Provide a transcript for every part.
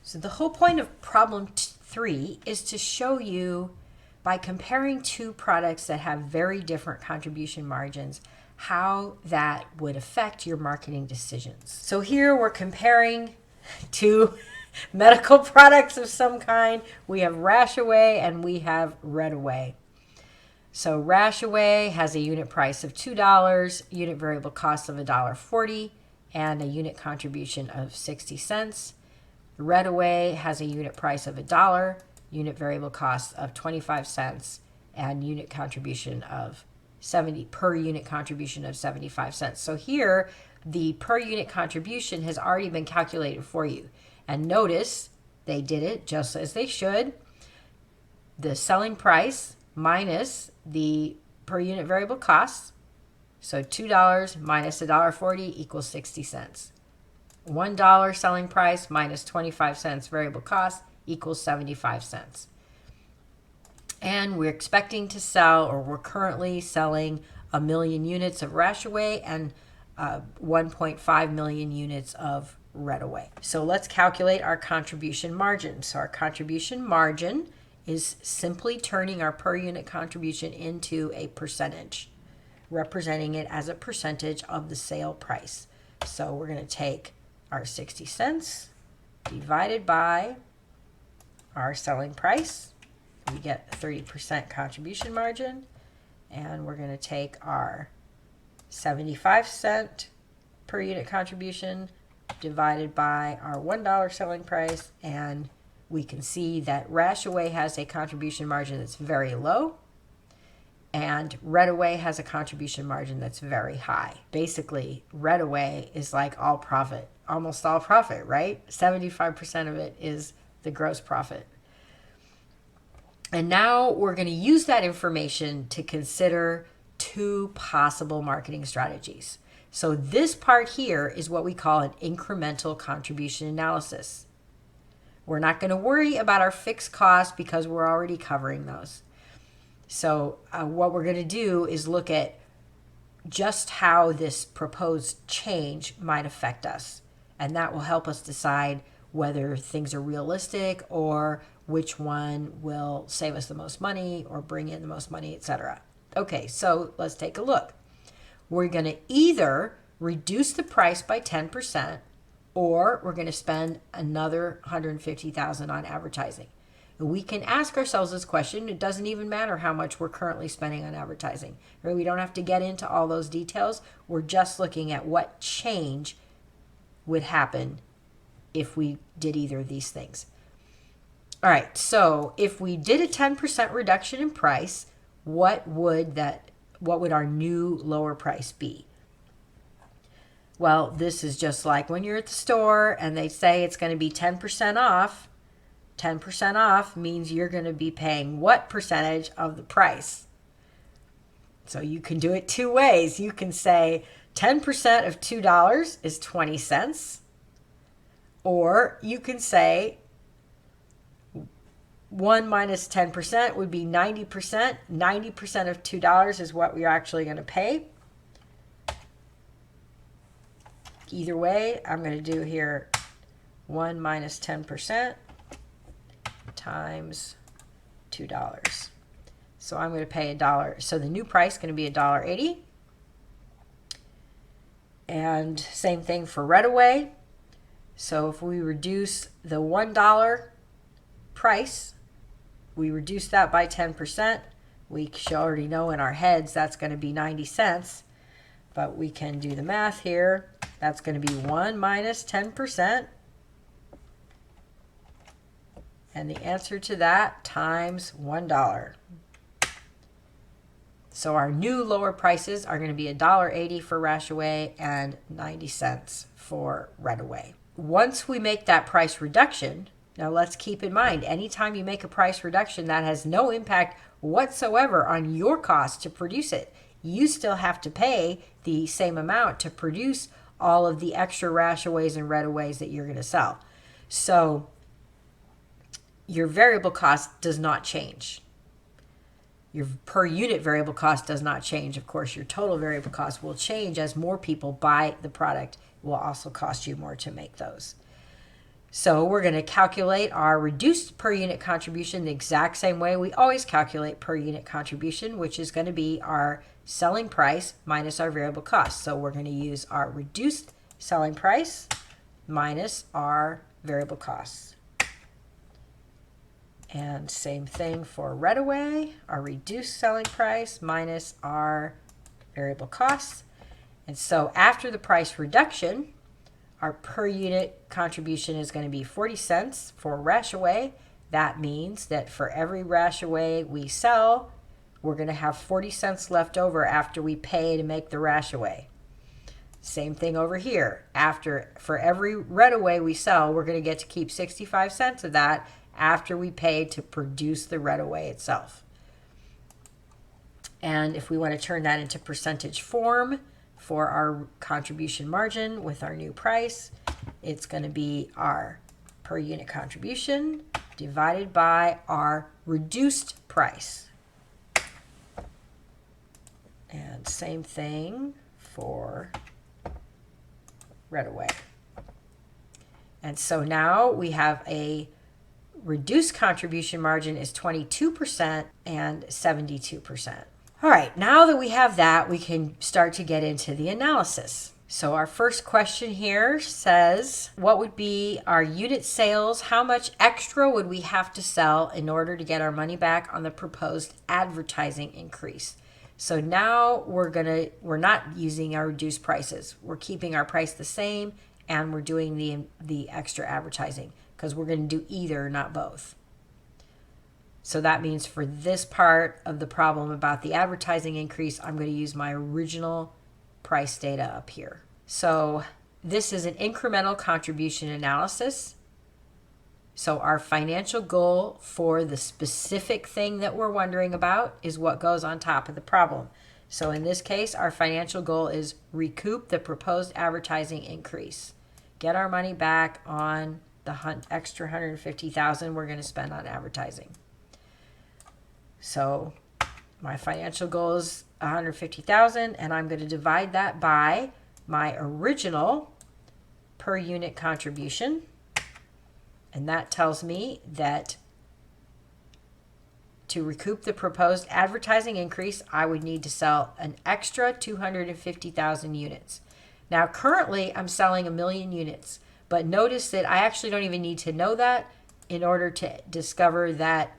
So the whole point of problem 3 is to show you, by comparing two products that have very different contribution margins, how that would affect your marketing decisions. So here we're comparing two medical products of some kind. We have Rash-Away and we have Red-Away. So Rash-Away has a unit price of $2, unit variable cost of $1.40, and a unit contribution of 60 cents. Red-Away has a unit price of $1, unit variable cost of 25 cents, and unit contribution of 70 per unit contribution of 75 cents. So here, the per unit contribution has already been calculated for you. And notice they did it just as they should. The selling price minus the per unit variable cost. So $2 minus $1.40 equals 60 cents. $1 selling price minus 25 cents variable cost equals 75 cents. And we're expecting to sell, or we're currently selling, 1 million units of Rash-Away and 1.5 million units of Red-Away. So let's calculate our contribution margin. So our contribution margin is simply turning our per unit contribution into a percentage, representing it as a percentage of the sale price. So we're going to take our 60 cents divided by our selling price. We get 30% contribution margin. And we're going to take our 75 cent per unit contribution divided by our $1 selling price. And we can see that Rash-Away has a contribution margin that's very low, and Red-Away has a contribution margin that's very high. Basically, Red-Away is like all profit, almost all profit, right? 75% of it is the gross profit. And now we're going to use that information to consider two possible marketing strategies. So this part here is what we call an incremental contribution analysis. We're not going to worry about our fixed costs because we're already covering those. So what we're going to do is look at just how this proposed change might affect us. And that will help us decide whether things are realistic or which one will save us the most money or bring in the most money, etc. Okay, so let's take a look. We're going to either reduce the price by 10%, or we're going to spend another $150,000 on advertising. We can ask ourselves this question. It doesn't even matter how much we're currently spending on advertising. Right? We don't have to get into all those details. We're just looking at what change would happen if we did either of these things. All right, so if we did a 10% reduction in price, what would our new lower price be? Well, this is just like when you're at the store and they say it's going to be 10% off. 10% off means you're going to be paying what percentage of the price? So you can do it two ways. You can say 10% of $2 is 20 cents. Or you can say 1 minus 10% would be 90%. 90% of $2 is what we're actually going to pay. Either way, I'm going to do here 1 minus 10% times $2. So I'm going to pay $1. So the new price is going to be $1.80. And same thing for Red-Away. So if we reduce the $1 price, we reduce that by 10%. We should already know in our heads that's going to be 90 cents. But we can do the math here. That's going to be 1 minus 10%. And the answer to that times $1. So our new lower prices are going to be $1.80 for Rash-Away and 90 cents for Red-Away. Once we make that price reduction, now let's keep in mind, anytime you make a price reduction, that has no impact whatsoever on your cost to produce it. You still have to pay the same amount to produce all of the extra Rash-Aways and Red-Aways that you're going to sell. So your variable cost does not change. Your per unit variable cost does not change. Of course, your total variable cost will change as more people buy the product. It will also cost you more to make those. So we're going to calculate our reduced per unit contribution the exact same way we always calculate per unit contribution, which is going to be our selling price minus our variable cost. So we're going to use our reduced selling price minus our variable costs. And same thing for Reddaway, our reduced selling price minus our variable costs. And so after the price reduction, our per unit contribution is going to be 40 cents for Rashaway. That means that for every Rashaway we sell, we're going to have 40 cents left over after we pay to make the Rashaway. Same thing over here. For every Reddaway we sell, we're going to get to keep 65 cents of that after we pay to produce the Reddaway itself. And if we want to turn that into percentage form for our contribution margin with our new price, it's going to be our per unit contribution divided by our reduced price. And same thing for Reddaway. And so now we have a reduced contribution margin is 22% and 72%. All right, now that we have that, we can start to get into the analysis. So our first question here says, what would be our unit sales? How much extra would we have to sell in order to get our money back on the proposed advertising increase? So now we're not using our reduced prices. We're keeping our price the same, and we're doing the extra advertising because we're going to do either, not both. So that means for this part of the problem about the advertising increase, I'm going to use my original price data up here. So this is an incremental contribution analysis. So our financial goal for the specific thing that we're wondering about is what goes on top of the problem. So in this case, our financial goal is recoup the proposed advertising increase. Get our money back on the extra $150,000 we're going to spend on advertising. So my financial goal is $150,000, and I'm going to divide that by my original per unit contribution. And that tells me that to recoup the proposed advertising increase, I would need to sell an extra 250,000 units. Now, currently, I'm selling 1 million units, but notice that I actually don't even need to know that in order to discover that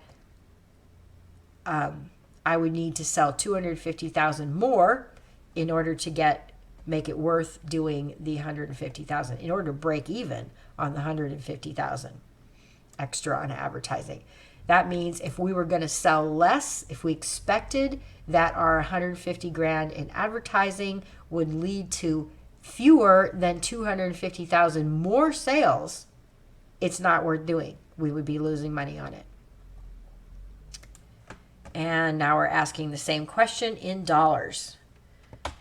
I would need to sell 250,000 more in order to make it worth doing the 150,000, in order to break even on the 150,000 extra on advertising. That means if we were going to sell less, if we expected that our 150 grand in advertising would lead to fewer than 250,000 more sales, it's not worth doing. We would be losing money on it. And now we're asking the same question in dollars.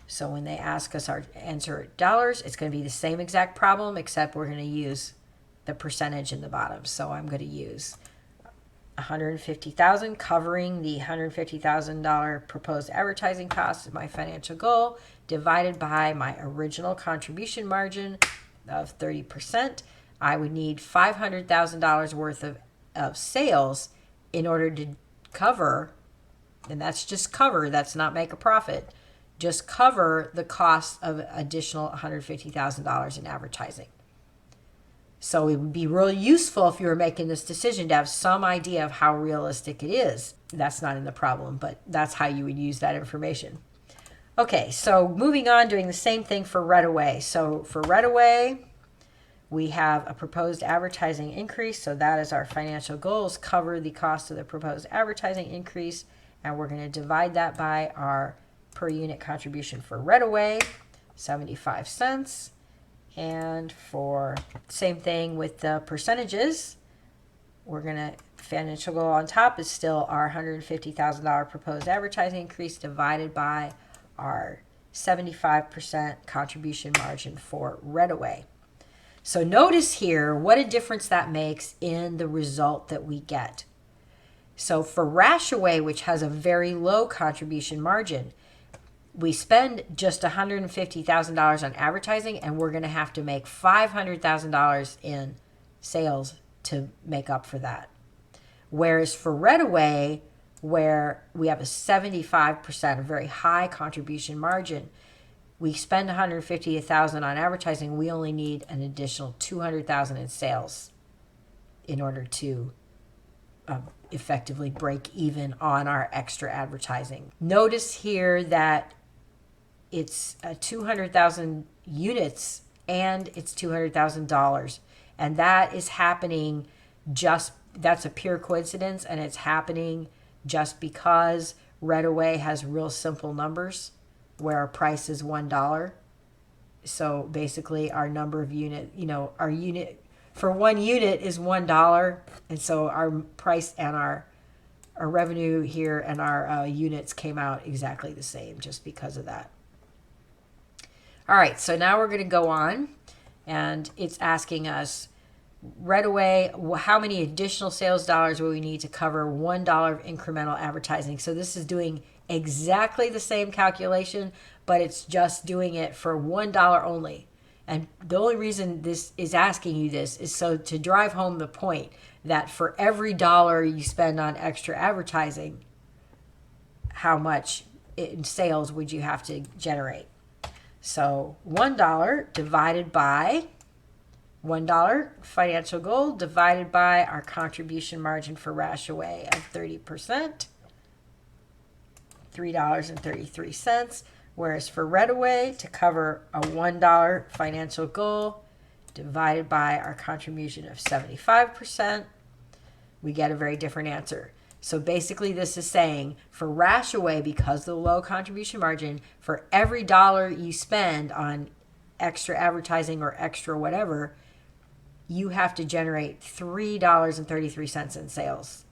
So when they ask us our answer in dollars, it's going to be the same exact problem, except we're going to use the percentage in the bottom. So I'm going to use 150,000 covering the $150,000 proposed advertising cost as my financial goal, divided by my original contribution margin of 30%. I would need $500,000 worth of sales in order to cover, and that's just cover, that's not make a profit, just cover the cost of additional $150,000 in advertising. So it would be really useful if you were making this decision to have some idea of how realistic it is. That's not in the problem, but that's how you would use that information. Okay, so moving on, doing the same thing for Reddaway. So for Reddaway, we have a proposed advertising increase. So that is our financial goals, cover the cost of the proposed advertising increase. And we're going to divide that by our per unit contribution for Reddaway, 75 cents. And for same thing with the percentages, we're going to, financial goal on top is still our $150,000 proposed advertising increase divided by our 75% contribution margin for Reddaway. So notice here what a difference that makes in the result that we get. So for Rashaway, which has a very low contribution margin, we spend just $150,000 on advertising, and we're going to have to make $500,000 in sales to make up for that. Whereas for Reddaway, where we have a 75%, a very high contribution margin, we spend $150,000 on advertising. We only need an additional $200,000 in sales in order to effectively break even on our extra advertising. Notice here that it's 200,000 units and it's $200,000, and that is happening that's a pure coincidence, and it's happening just because Reddaway has real simple numbers where our price is $1. So basically our number of unit, our unit for 1 unit is $1. And so our price and our revenue here and our units came out exactly the same just because of that. All right, so now we're going to go on, and it's asking us, Reddaway, how many additional sales dollars will we need to cover $1 of incremental advertising? So this is doing exactly the same calculation, but it's just doing it for $1 only. And the only reason this is asking you this is so to drive home the point that for every dollar you spend on extra advertising, how much in sales would you have to generate? So $1 divided by $1 financial goal divided by our contribution margin for Rashaway of 30%, $3.33. Whereas for Reddaway, to cover a $1 financial goal divided by our contribution of 75%, we get a very different answer. So basically this is saying for Rashaway, because of the low contribution margin, for every dollar you spend on extra advertising or extra whatever, you have to generate $3.33 in sales.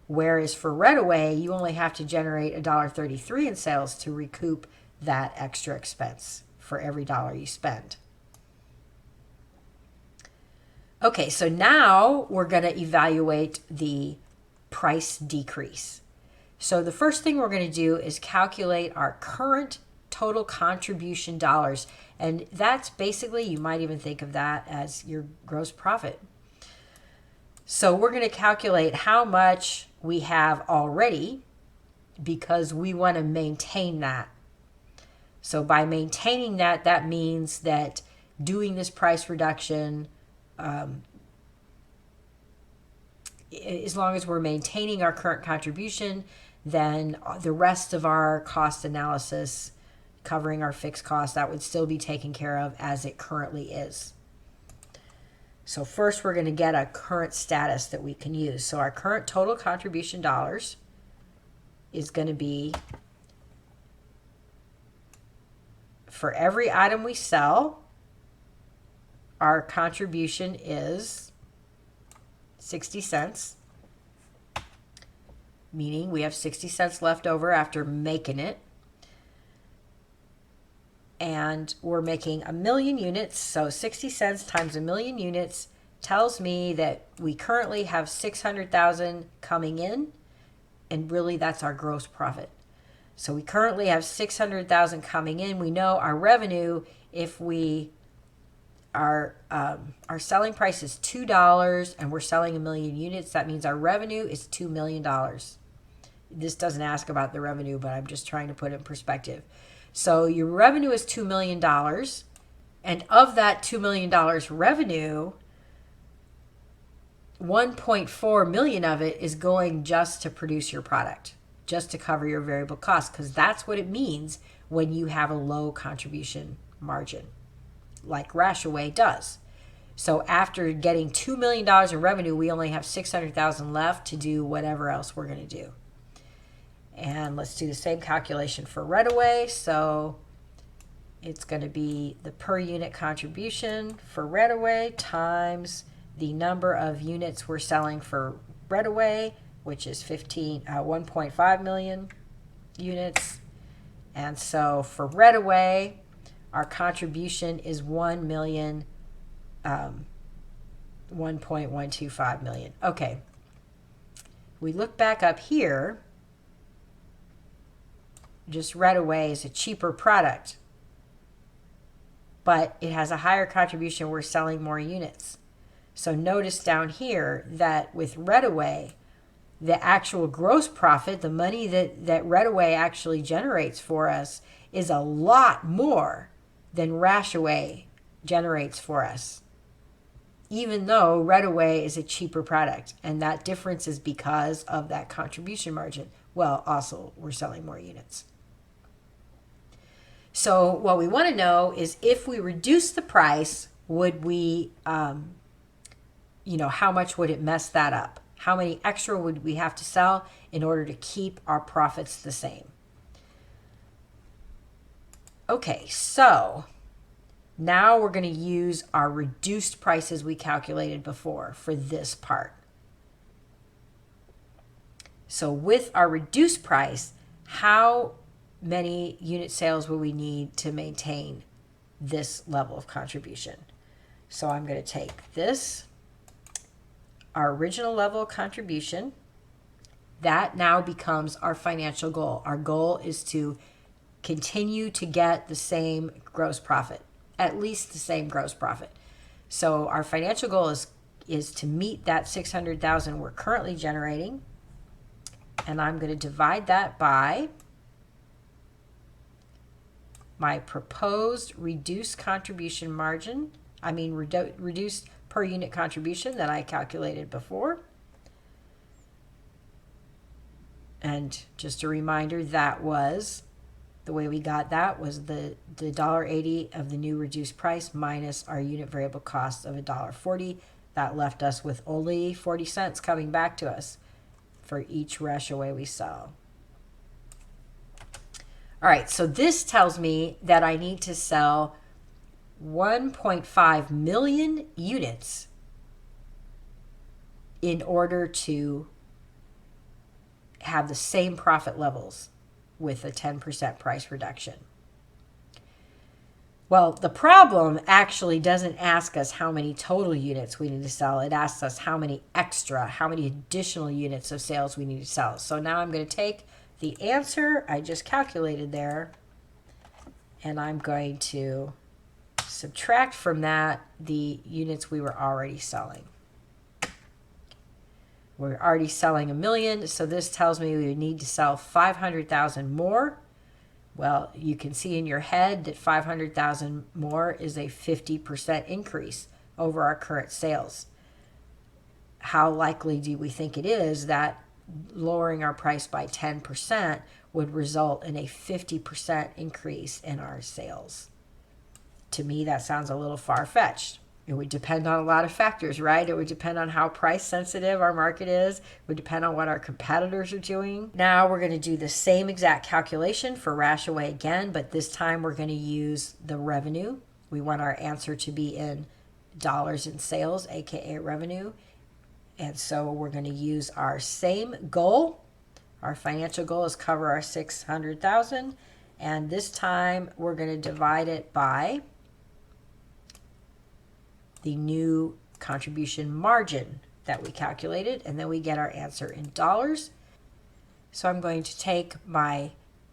Whereas for Reddaway, you only have to generate $1.33 in sales to recoup that extra expense for every dollar you spend. Okay, so now we're going to evaluate the price decrease. So the first thing we're going to do is calculate our current total contribution dollars. And that's basically, you might even think of that as your gross profit. So we're going to calculate how much we have already because we want to maintain that. So by maintaining that, that means that doing this price reduction, as long as we're maintaining our current contribution, then the rest of our cost analysis covering our fixed costs, that would still be taken care of as it currently is. So first we're going to get a current status that we can use. So our current total contribution dollars is going to be, for every item we sell, our contribution is 60 cents, meaning we have 60 cents left over after making it. And we're making 1 million units, so 60 cents times 1 million units tells me that we currently have 600,000 coming in, and really that's our gross profit. So we currently have 600,000 coming in. We know our revenue, if we our selling price is $2 and we're selling 1 million units, that means our revenue is $2 million. This doesn't ask about the revenue, but I'm just trying to put it in perspective. So your revenue is $2 million, and of that $2 million revenue, 1.4 million of it is going just to produce your product, just to cover your variable costs, because that's what it means when you have a low contribution margin, like Rashaway does. So after getting $2 million in revenue, we only have 600,000 left to do whatever else we're going to do. And let's do the same calculation for Reddaway. So it's going to be the per unit contribution for Reddaway times the number of units we're selling for Reddaway, which is 1.5 million units. And so for Reddaway, our contribution is 1.125 million. Okay. We look back up here. Just Reddaway is a cheaper product, but it has a higher contribution. We're selling more units. So notice down here that with Reddaway, the actual gross profit, the money that Reddaway actually generates for us, is a lot more than Rashaway generates for us, even though Reddaway is a cheaper product. And that difference is because of that contribution margin. Well, also, we're selling more units. So what we want to know is if we reduce the price, would we, how much would it mess that up? How many extra would we have to sell in order to keep our profits the same? Okay, so now we're going to use our reduced prices we calculated before for this part. So with our reduced price, how many unit sales will we need to maintain this level of contribution? So I'm going to take this, our original level of contribution, that now becomes our financial goal. Our goal is to continue to get the same gross profit, at least the same gross profit. So our financial goal is to meet that 600,000 we're currently generating. And I'm going to divide that by my proposed reduced contribution margin. Reduced per unit contribution that I calculated before. And just a reminder, that was the way we got that was the $1.80 of the new reduced price minus our unit variable cost of $1.40. That left us with only 40 cents coming back to us for each Rashaway we sell. All right, so this tells me that I need to sell 1.5 million units in order to have the same profit levels with a 10% price reduction. Well, the problem actually doesn't ask us how many total units we need to sell. It asks us how many additional units of sales we need to sell. So now I'm going to take the answer I just calculated there, and I'm going to subtract from that the units we were already selling. We're already selling 1 million, so this tells me we would need to sell 500,000 more. Well, you can see in your head that 500,000 more is a 50% increase over our current sales. How likely do we think it is that lowering our price by 10% would result in a 50% increase in our sales? To me, that sounds a little far-fetched. It would depend on a lot of factors, right? It would depend on how price sensitive our market is. It would depend on what our competitors are doing. Now we're going to do the same exact calculation for Rashaway again, but this time we're going to use the revenue. We want our answer to be in dollars in sales, aka revenue. And so we're going to use our same goal. Our financial goal is cover our 600,000. And this time we're going to divide it by the new contribution margin that we calculated, and then we get our answer in dollars. So I'm going to take my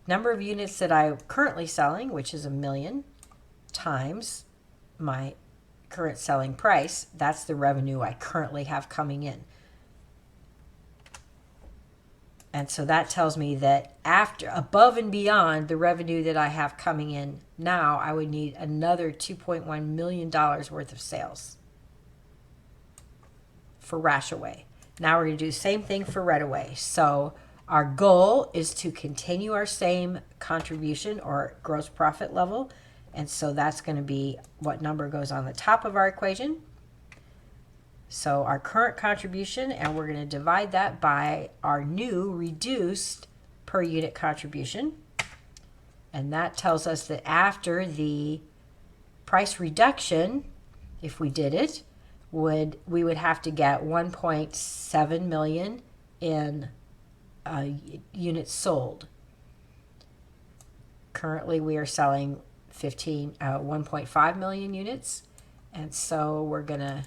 number of units that I'm currently selling, which is 1 million, times my current selling price. That's the revenue I currently have coming in. And so that tells me that above and beyond the revenue that I have coming in now, I would need another $2.1 million worth of sales for Rashaway. Now we're going to do the same thing for Reddaway. So our goal is to continue our same contribution or gross profit level. And so that's going to be what number goes on the top of our equation. So our current contribution, and we're going to divide that by our new reduced per unit contribution. And that tells us that after the price reduction, if we did it, we would have to get 1.7 million in units sold. Currently, we are selling 1.5 million units. And so we're going to,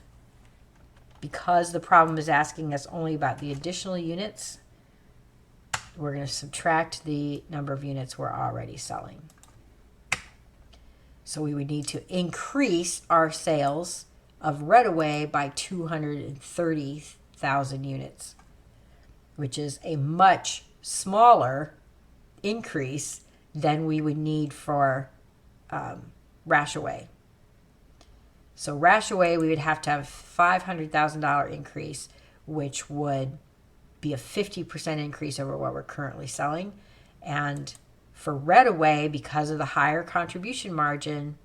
because the problem is asking us only about the additional units, we're going to subtract the number of units we're already selling. So we would need to increase our sales of Reddaway by 230,000 units, which is a much smaller increase than we would need for Rashaway. So Rashaway, we would have to have $500,000 increase, which would be a 50% increase over what we're currently selling. And for Reddaway, because of the higher contribution margin,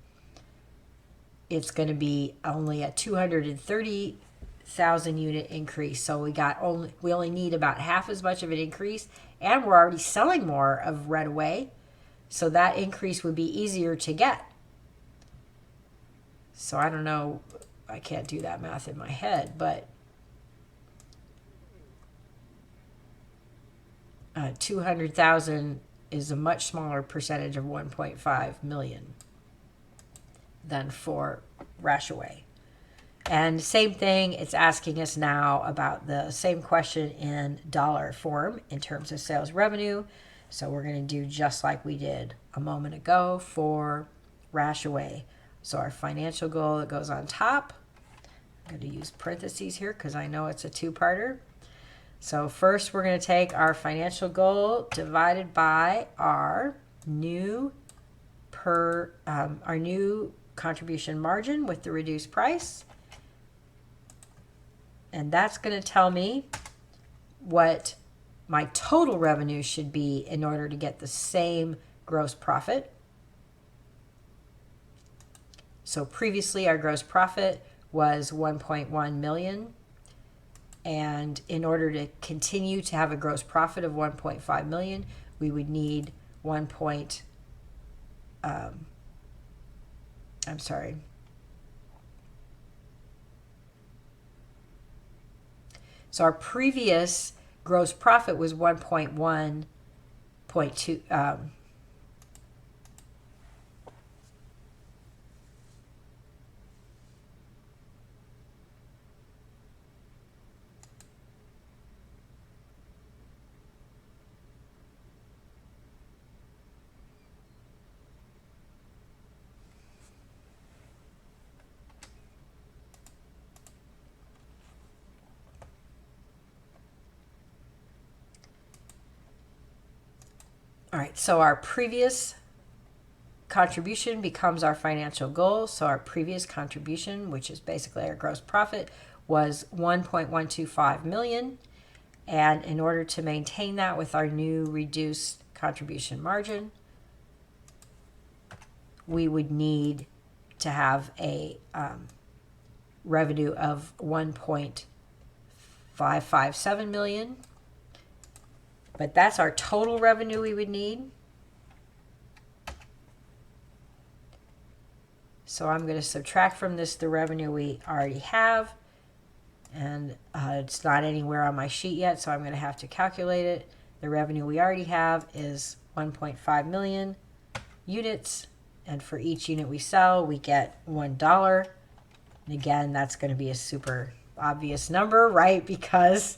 it's going to be only a 230,000 unit increase. So we only need about half as much of an increase, and we're already selling more of Reddaway, so that increase would be easier to get. So I don't know, I can't do that math in my head, but 200,000 is a much smaller percentage of 1.5 million than for Rashaway. And same thing, it's asking us now about the same question in dollar form in terms of sales revenue. So we're going to do just like we did a moment ago for Rashaway. So our financial goal that goes on top, I'm going to use parentheses here because I know it's a two-parter. So first we're going to take our financial goal divided by our new contribution margin with the reduced price. And that's going to tell me what my total revenue should be in order to get the same gross profit. So previously our gross profit was 1.1 million. And in order to continue to have a gross profit of 1.5 million, we would need So our previous gross profit was 1.1.2. All right, so our previous contribution becomes our financial goal. So our previous contribution, which is basically our gross profit, was 1.125 million. And in order to maintain that with our new reduced contribution margin, we would need to have a revenue of 1.557 million. But that's our total revenue we would need. So I'm going to subtract from this the revenue we already have. And it's not anywhere on my sheet yet, so I'm going to have to calculate it. The revenue we already have is 1.5 million units. And for each unit we sell, we get $1. And again, that's going to be a super obvious number, right? Because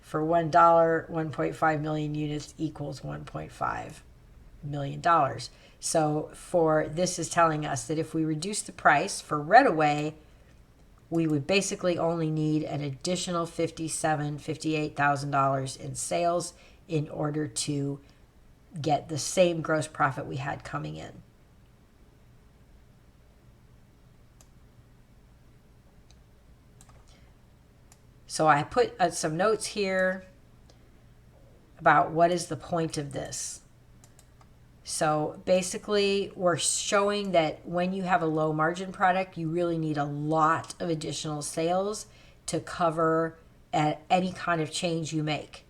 for $1, 1.5 million units equals $1.5 million. So this is telling us that if we reduce the price for Reddaway, we would basically only need an additional $58,000 in sales in order to get the same gross profit we had coming in. So I put some notes here about what is the point of this. So basically, we're showing that when you have a low margin product, you really need a lot of additional sales to cover any kind of change you make.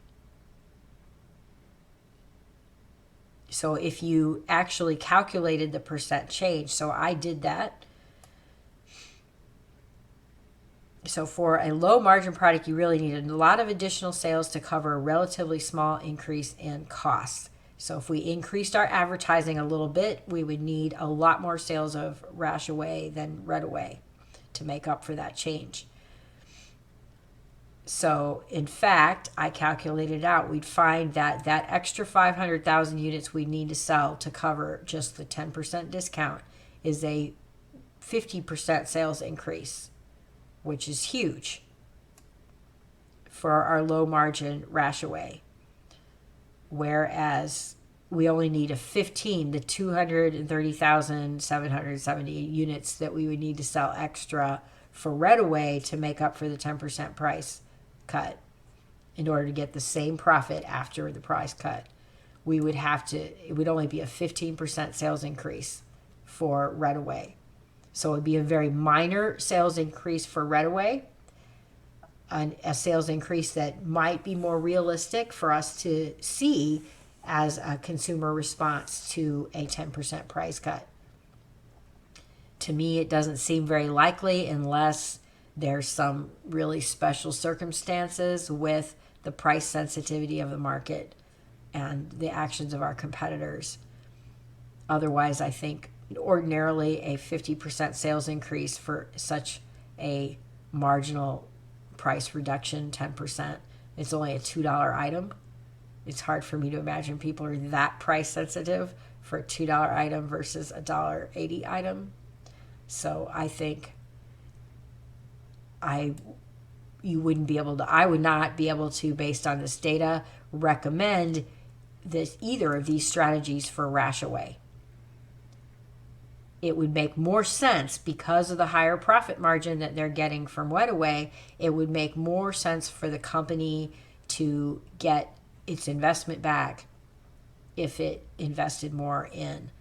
So if you actually calculated the percent change, so I did that. So for a low margin product, you really need a lot of additional sales to cover a relatively small increase in costs. So if we increased our advertising a little bit, we would need a lot more sales of Rashaway than Reddaway to make up for that change. So in fact, I calculated out, we'd find that that extra 500,000 units we need to sell to cover just the 10% discount is a 50% sales increase. which is huge for our low margin Rashaway. Whereas we only need a 15, the 230,770 units that we would need to sell extra for Reddaway to make up for the 10% price cut in order to get the same profit after the price cut. We would have to, it would only be a 15% sales increase for Reddaway. So it would be a very minor sales increase for Reddaway, a sales increase that might be more realistic for us to see as a consumer response to a 10% price cut. To me, it doesn't seem very likely unless there's some really special circumstances with the price sensitivity of the market and the actions of our competitors. Otherwise, I think ordinarily a 50% sales increase for such a marginal price reduction, 10%, it's only a $2 item. It's hard for me to imagine people are that price sensitive for a $2 item versus a $1.80 item. So I think you wouldn't be able to, I would not be able to, based on this data, recommend this either of these strategies for Rashaway. It would make more sense because of the higher profit margin that they're getting from Reddaway. It would make more sense for the company to get its investment back if it invested more in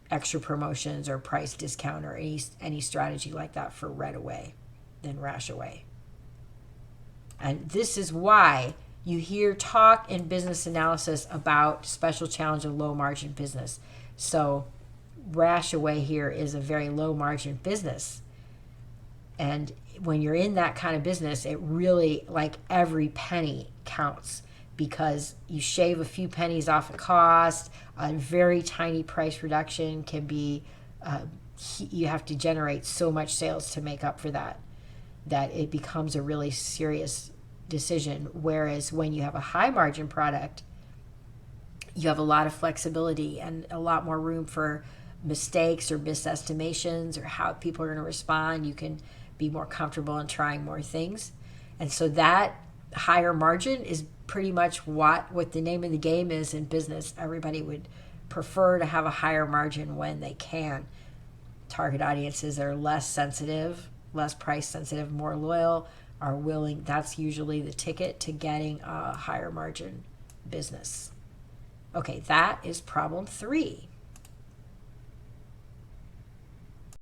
extra promotions or price discount or any strategy like that for Reddaway than Rashaway. And this is why you hear talk in business analysis about special challenge of low margin business. So Rashaway here is a very low margin business. And when you're in that kind of business, it really, like, every penny counts because you shave a few pennies off a cost. A very tiny price reduction can be, you have to generate so much sales to make up for that it becomes a really serious decision. Whereas when you have a high margin product, you have a lot of flexibility and a lot more room for mistakes or misestimations or how people are going to respond. You can be more comfortable in trying more things. And so that higher margin is pretty much what the name of the game is in business. Everybody would prefer to have a higher margin when they can. Target audiences that are less sensitive, less price sensitive, more loyal, are willing. That's usually the ticket to getting a higher margin business. Okay, that is problem 3.